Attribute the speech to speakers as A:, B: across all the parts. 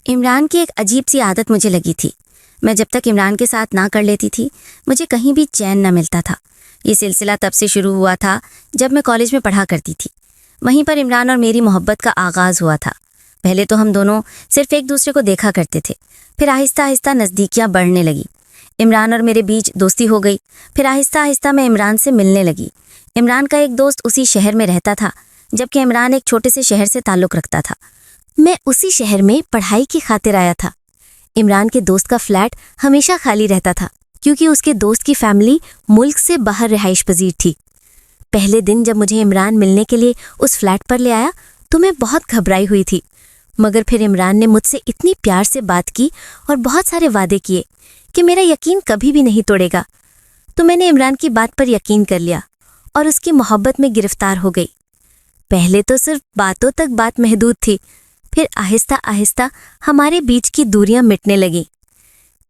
A: इमरान की एक अजीब सी आदत मुझे लगी थी। मैं जब तक इमरान के साथ ना कर लेती थी मुझे कहीं भी चैन न मिलता था। ये सिलसिला तब से शुरू हुआ था जब मैं कॉलेज में पढ़ा करती थी। वहीं पर इमरान और मेरी मोहब्बत का आगाज़ हुआ था। पहले तो हम दोनों सिर्फ एक दूसरे को देखा करते थे, फिर आहिस्ता आहिस्ता नज़दीकियाँ बढ़ने लगी। इमरान और मेरे बीच दोस्ती हो गई। फिर आहिस्ता आहिस्ता मैं इमरान से मिलने लगी। इमरान का एक दोस्त उसी शहर में रहता था, जबकि इमरान एक छोटे से शहर से ताल्लुक़ रखता था। मैं उसी शहर में पढ़ाई की खातिर आया था। इमरान के दोस्त का फ्लैट हमेशा खाली रहता था, क्योंकि उसके दोस्त की फैमिली मुल्क से बाहर रिहाइश पजीर थी। पहले दिन जब मुझे इमरान मिलने के लिए उस फ्लैट पर ले आया तो मैं बहुत घबराई हुई थी, मगर फिर इमरान ने मुझसे इतनी प्यार से बात की और बहुत सारे वादे किए कि मेरा यकीन कभी भी नहीं तोड़ेगा। तो मैंने इमरान की बात पर यकीन कर लिया और उसकी मोहब्बत में गिरफ्तार हो गई। पहले तो सिर्फ बातों तक बात महदूद थी, फिर आहिस्ता आहिस्ता हमारे बीच की दूरियां मिटने लगी,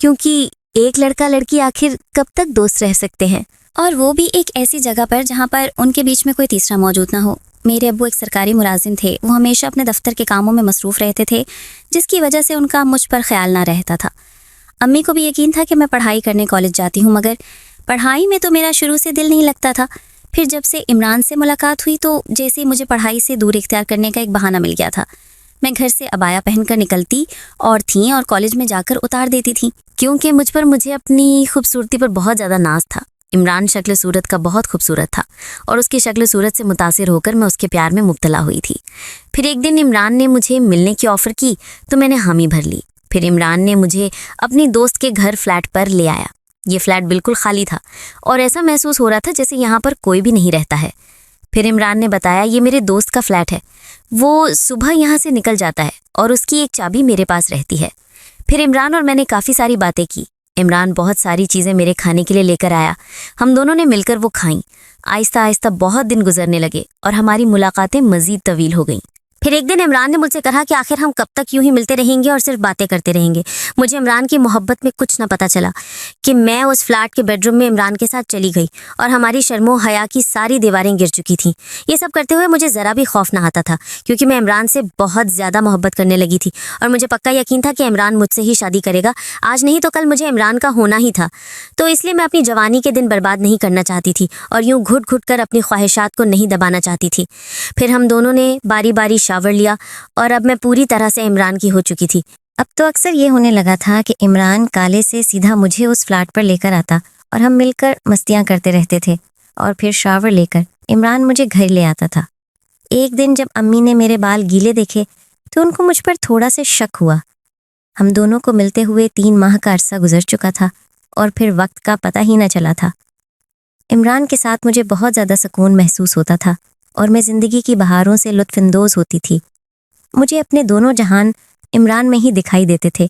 A: क्योंकि एक लड़का लड़की आखिर कब तक दोस्त रह सकते हैं,
B: और वो भी एक ऐसी जगह पर जहाँ पर उनके बीच में कोई तीसरा मौजूद ना हो। मेरे अब्बू एक सरकारी मुलाजिम थे। वो हमेशा अपने दफ्तर के कामों में मसरूफ़ रहते थे, जिसकी वजह से उनका मुझ पर ख्याल ना रहता था। अम्मी को भी यकीन था कि मैं पढ़ाई करने कॉलेज जाती हूँ, मगर पढ़ाई में तो मेरा शुरू से दिल नहीं लगता था। फिर जब से इमरान से मुलाकात हुई तो जैसे ही मुझे पढ़ाई से दूर इख्तियार करने का एक बहाना मिल गया था। मैं घर से अबाया पहनकर निकलती और कॉलेज में जाकर उतार देती थी, क्योंकि मुझे अपनी खूबसूरती पर बहुत ज़्यादा नाज था। इमरान शक्ल सूरत का बहुत खूबसूरत था और उसकी शक्ल सूरत से मुतासिर होकर मैं उसके प्यार में मुब्तला हुई थी। फिर एक दिन इमरान ने मुझे मिलने की ऑफ़र की तो मैंने हामी भर ली। फिर इमरान ने मुझे अपनी दोस्त के घर फ्लैट पर ले आया। ये फ्लैट बिल्कुल खाली था और ऐसा महसूस हो रहा था जैसे यहाँ पर कोई भी नहीं रहता है। फिर इमरान ने बताया, ये मेरे दोस्त का फ्लैट है, वो सुबह यहाँ से निकल जाता है और उसकी एक चाबी मेरे पास रहती है। फिर इमरान और मैंने काफ़ी सारी बातें की। इमरान बहुत सारी चीज़ें मेरे खाने के लिए लेकर आया। हम दोनों ने मिलकर वो खाईं। आहिस्ता आहिस्ता बहुत दिन गुजरने लगे और हमारी मुलाकातें मज़ीद तवील हो गईं। फिर एक दिन इमरान ने मुझसे कहा कि आखिर हम कब तक यूं ही मिलते रहेंगे और सिर्फ बातें करते रहेंगे। मुझे इमरान की मोहब्बत में कुछ न पता चला कि मैं उस फ्लैट के बेडरूम में इमरान के साथ चली गई और हमारी शर्मो हया की सारी दीवारें गिर चुकी थीं। ये सब करते हुए मुझे ज़रा भी खौफ ना आता था, क्योंकि मैं इमरान से बहुत ज़्यादा मोहब्बत करने लगी थी और मुझे पक्का यकीन था कि इमरान मुझसे ही शादी करेगा। आज नहीं तो कल मुझे इमरान का होना ही था। तो इसलिए मैं अपनी जवानी के दिन बर्बाद नहीं करना चाहती थी और यूँ घुट घुट कर अपनी ख्वाहिशात को नहीं दबाना चाहती थी। फिर हम दोनों ने बारी बारी शावर लिया और अब मैं पूरी तरह से इमरान की हो चुकी थी। अब तो अक्सर ये होने लगा था कि इमरान काले से सीधा मुझे उस फ्लैट पर लेकर आता और हम मिलकर मस्तियाँ करते रहते थे, और फिर शावर लेकर इमरान मुझे घर ले आता था। एक दिन जब अम्मी ने मेरे बाल गीले देखे तो उनको मुझ पर थोड़ा सा शक हुआ। हम दोनों को मिलते हुए 3 माह का अरसा गुजर चुका था और फिर वक्त का पता ही न चला था। इमरान के साथ मुझे बहुत ज़्यादा सुकून महसूस होता था और मैं ज़िंदगी की बहारों से लुत्फ़अंदोज़ होती थी। मुझे अपने दोनों जहान इमरान में ही दिखाई देते थे।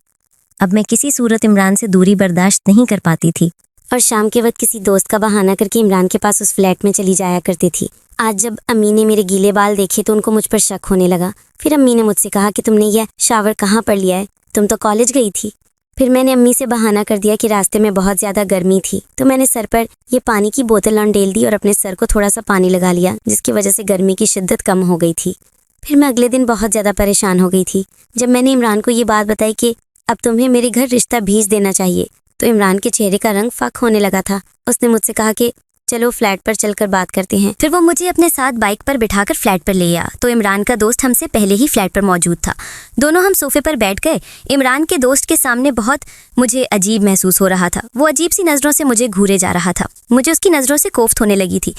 B: अब मैं किसी सूरत इमरान से दूरी बर्दाश्त नहीं कर पाती थी
A: और शाम के वक्त किसी दोस्त का बहाना करके इमरान के पास उस फ्लैट में चली जाया करती थी। आज जब अम्मी ने मेरे गीले बाल देखे तो उनको मुझ पर शक होने लगा। फिर अम्मी ने मुझसे कहा कि तुमने यह शावर कहाँ पर लिया है, तुम तो कॉलेज गई थी। फिर मैंने अम्मी से बहाना कर दिया कि रास्ते में बहुत ज़्यादा गर्मी थी, तो मैंने सर पर ये पानी की बोतल अंडेल दी और अपने सर को थोड़ा सा पानी लगा लिया, जिसकी वजह से गर्मी की शिद्दत कम हो गई थी। फिर मैं अगले दिन बहुत ज़्यादा परेशान हो गई थी। जब मैंने इमरान को ये बात बताई कि अब तुम्हें मेरे घर रिश्ता भेज देना चाहिए, तो इमरान के चेहरे का रंग फक होने लगा था। उसने मुझसे कहा कि चलो फ्लैट पर चलकर बात करते हैं। फिर वो मुझे अपने साथ बाइक पर बिठाकर फ्लैट पर ले आया तो इमरान का दोस्त हमसे पहले ही फ्लैट पर मौजूद था। दोनों हम सोफे पर बैठ गए। इमरान के दोस्त के सामने बहुत मुझे अजीब महसूस हो रहा था। वो अजीब सी नज़रों से मुझे घूरे जा रहा था। मुझे उसकी नज़रों से कोफ्त होने लगी थी।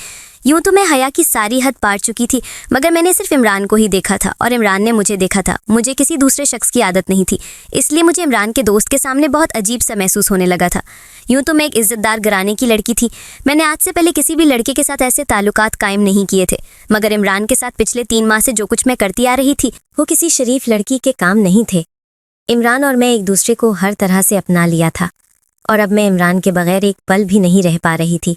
A: यूँ तो मैं हया की सारी हद पार चुकी थी, मगर मैंने सिर्फ इमरान को ही देखा था और इमरान ने मुझे देखा था। मुझे किसी दूसरे शख्स की आदत नहीं थी, इसलिए मुझे इमरान के दोस्त के सामने बहुत अजीब सा महसूस होने लगा था। यूँ तो मैं एक इज़्ज़तदार घराने की लड़की थी। मैंने आज से पहले किसी भी लड़के के साथ ऐसे ताल्लुकात कायम नहीं किए थे, मगर इमरान के साथ पिछले 3 माह से जो कुछ मैं करती आ रही थी वो किसी शरीफ लड़की के काम नहीं थे। इमरान और मैं एक दूसरे को हर तरह से अपना लिया था और अब मैं इमरान के बगैर एक पल भी नहीं रह पा रही थी।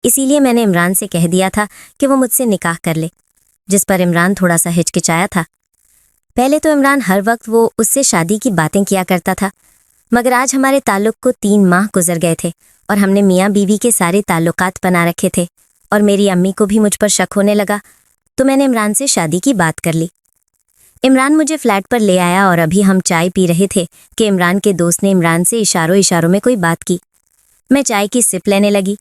A: इसीलिए मैंने इमरान से कह दिया था कि वो मुझसे निकाह कर ले, जिस पर इमरान थोड़ा सा हिचकिचाया था। पहले तो इमरान हर वक्त वो उससे शादी की बातें किया करता था, मगर आज हमारे ताल्लुक़ को 3 माह गुजर गए थे और हमने मियाँ बीवी के सारे ताल्लुकात बना रखे थे और मेरी अम्मी को भी मुझ पर शक होने लगा, तो मैंने इमरान से शादी की बात कर ली।
B: इमरान मुझे फ्लैट पर ले आया और अभी हम चाय पी रहे थे कि इमरान के दोस्त ने इमरान से इशारों इशारों में कोई बात की। मैं चाय की सिप लेने लगी।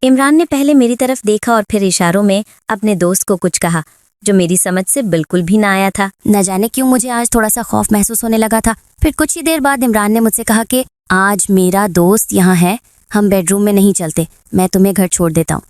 B: इमरान ने पहले मेरी तरफ देखा और फिर इशारों में अपने दोस्त को कुछ कहा जो मेरी समझ से बिल्कुल भी ना आया था। न जाने क्यों मुझे आज थोड़ा सा खौफ महसूस होने लगा था। फिर कुछ ही देर बाद इमरान ने मुझसे कहा कि आज मेरा दोस्त यहाँ है, हम बेडरूम में नहीं चलते, मैं तुम्हें घर छोड़ देता हूँ।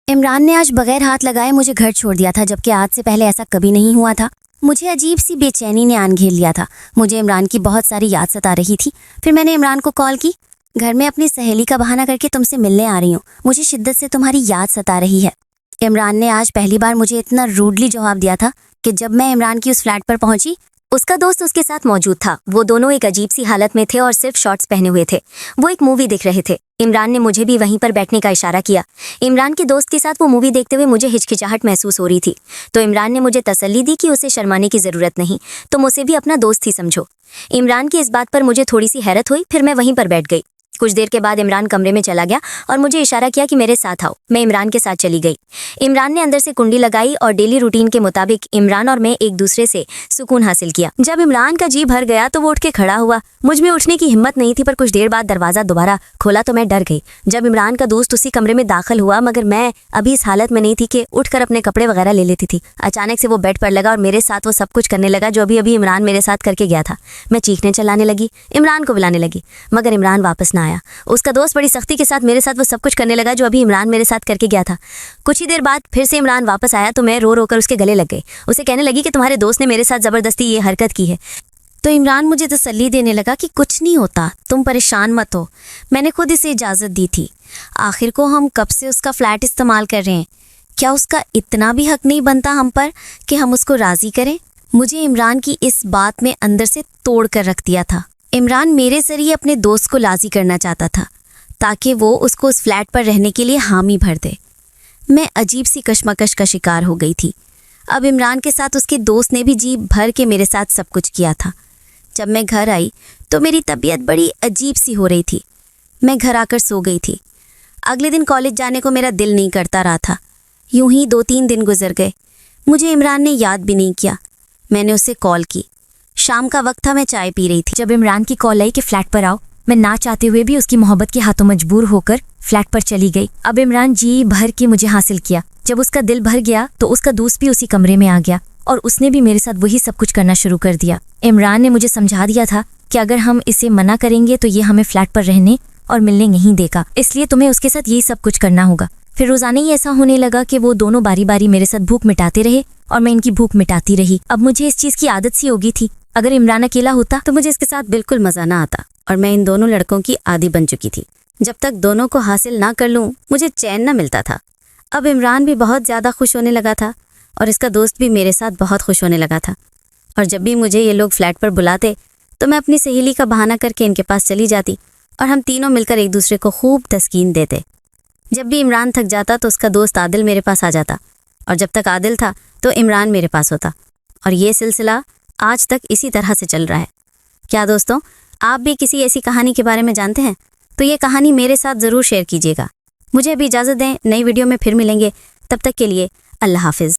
B: इमरान ने आज बगैर हाथ लगाए मुझे घर छोड़ दिया था, जबकि आज से पहले ऐसा कभी नहीं हुआ था। मुझे अजीब सी बेचैनी ने आन घेर लिया था। मुझे इमरान की बहुत सारी याद सता रही थी। फिर मैंने इमरान को कॉल की। घर में अपनी सहेली का बहाना करके तुमसे मिलने आ रही हूँ, मुझे शिद्दत से तुम्हारी याद सता रही है। इमरान ने आज पहली बार मुझे इतना रूडली जवाब दिया था कि जब मैं इमरान की उस फ्लैट पर पहुंची, उसका दोस्त उसके साथ मौजूद था। वो दोनों एक अजीब सी हालत में थे और सिर्फ शॉर्ट्स पहने हुए थे। वो एक मूवी देख रहे थे। इमरान ने मुझे भी वहीं पर बैठने का इशारा किया। इमरान के दोस्त के साथ वो मूवी देखते हुए मुझे हिचकिचाहट महसूस हो रही थी, तो इमरान ने मुझे तसल्ली दी कि उसे शर्माने की ज़रूरत नहीं, तुम उसे भी अपना दोस्त ही समझो। इमरान की इस बात पर मुझे थोड़ी सी हैरत हुई। फिर मैं वहीं पर बैठ गई। कुछ देर के बाद इमरान कमरे में चला गया और मुझे इशारा किया कि मेरे साथ आओ। मैं इमरान के साथ चली गई। इमरान ने अंदर से कुंडी लगाई और डेली रूटीन के मुताबिक इमरान और मैं एक दूसरे से सुकून हासिल किया। जब इमरान का जी भर गया तो वो उठ के खड़ा हुआ। मुझ में उठने की हिम्मत नहीं थी, पर कुछ देर बाद दरवाज़ा दोबारा खोला तो मैं डर गई जब इमरान का दोस्त उसी कमरे में दाखिल हुआ, मगर मैं अभी इस हालत में नहीं थी कि उठकर अपने कपड़े वगैरह ले लेती थी। अचानक से वो बेड पर लगा और मेरे साथ वो सब कुछ करने लगा जो अभी अभी इमरान मेरे साथ करके गया था। मैं चीखने चिल्लाने लगी, इमरान को बुलाने लगी, मगर इमरान वापस ना आया। उसका दोस्त बड़ी सख्ती के साथ मेरे साथ वो सब कुछ करने लगा जो अभी इमरान मेरे साथ करके गया था। कुछ ही देर बाद फिर से इमरान वापस आया तो मैं रो रो कर उसके गले लग गई। उसे कहने लगी कि तुम्हारे दोस्त ने मेरे साथ ज़बरदस्ती ये हरकत की है। तो इमरान मुझे तसल्ली देने लगा कि कुछ नहीं होता, तुम परेशान मत हो, मैंने खुद इसे इजाज़त दी थी। आखिर को हम कब से उसका फ्लैट इस्तेमाल कर रहे हैं, क्या उसका इतना भी हक नहीं बनता हम पर कि हम उसको राज़ी करें। मुझे इमरान की इस बात में अंदर से तोड़ कर रख दिया था। इमरान मेरे ज़रिए अपने दोस्त को राज़ी करना चाहता था ताकि वो उसको उस फ्लैट पर रहने के लिए हामी भर दे। मैं अजीब सी कशमकश का शिकार हो गई थी। अब इमरान के साथ उसके दोस्त ने भी जी भर के मेरे साथ सब कुछ किया था। जब मैं घर आई तो मेरी तबीयत बड़ी अजीब सी हो रही थी। मैं घर आकर सो गई थी। अगले दिन कॉलेज जाने को मेरा दिल नहीं करता रहा था। यूं ही 2-3 दिन गुजर गए। मुझे इमरान ने याद भी नहीं किया। मैंने उसे कॉल की। शाम का वक्त था, मैं चाय पी रही थी जब इमरान की कॉल आई कि फ्लैट पर आओ। मैं ना चाहते हुए भी उसकी मोहब्बत के हाथों मजबूर होकर फ्लैट पर चली गई। अब इमरान जी भर के मुझे हासिल किया। जब उसका दिल भर गया तो उसका दोस्त भी उसी कमरे में आ गया और उसने भी मेरे साथ वही सब कुछ करना शुरू कर दिया। इमरान ने मुझे समझा दिया था कि अगर हम इसे मना करेंगे तो ये हमें फ्लैट पर रहने और मिलने नहीं देगा, इसलिए तुम्हें उसके साथ यही सब कुछ करना होगा। फिर रोजाना ही ऐसा होने लगा कि वो दोनों बारी बारी मेरे साथ भूख मिटाते रहे और मैं इनकी भूख मिटाती रही। अब मुझे इस चीज़ की आदत सी हो गई थी। अगर इमरान अकेला होता तो मुझे इसके साथ बिल्कुल मज़ा ना आता और मैं इन दोनों लड़कों की आदी बन चुकी थी। जब तक दोनों को हासिल ना कर लूँ मुझे चैन ना मिलता था। अब इमरान भी बहुत ज़्यादा खुश होने लगा था और इसका दोस्त भी मेरे साथ बहुत खुश होने लगा था। और जब भी मुझे ये लोग फ्लैट पर बुलाते तो मैं अपनी सहेली का बहाना करके इनके पास चली जाती और हम तीनों मिलकर एक दूसरे को खूब तस्कीन देते। जब भी इमरान थक जाता तो उसका दोस्त आदिल मेरे पास आ जाता और जब तक आदिल था तो इमरान मेरे पास होता और ये सिलसिला आज तक इसी तरह से चल रहा है। क्या दोस्तों, आप भी किसी ऐसी कहानी के बारे में जानते हैं तो ये कहानी मेरे साथ ज़रूर शेयर कीजिएगा। मुझे अभी इजाज़त दें, नई वीडियो में फिर मिलेंगे। तब तक के लिए अल्लाह हाफिज़।